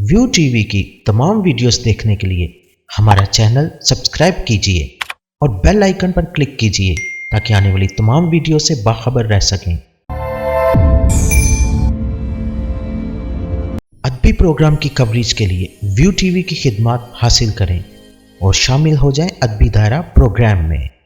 View TV की तमाम videos देखने के लिए हमारा चैनल सब्सक्राइब कीजिए और बेल आइकन पर क्लिक कीजिए ताकि आने वाली तमाम वीडियो से बाखबर रह सकें। अदबी प्रोग्राम की कवरेज के लिए व्यू टीवी की खिदमत हासिल करें और शामिल हो जाएं अदबी दायरा प्रोग्राम में।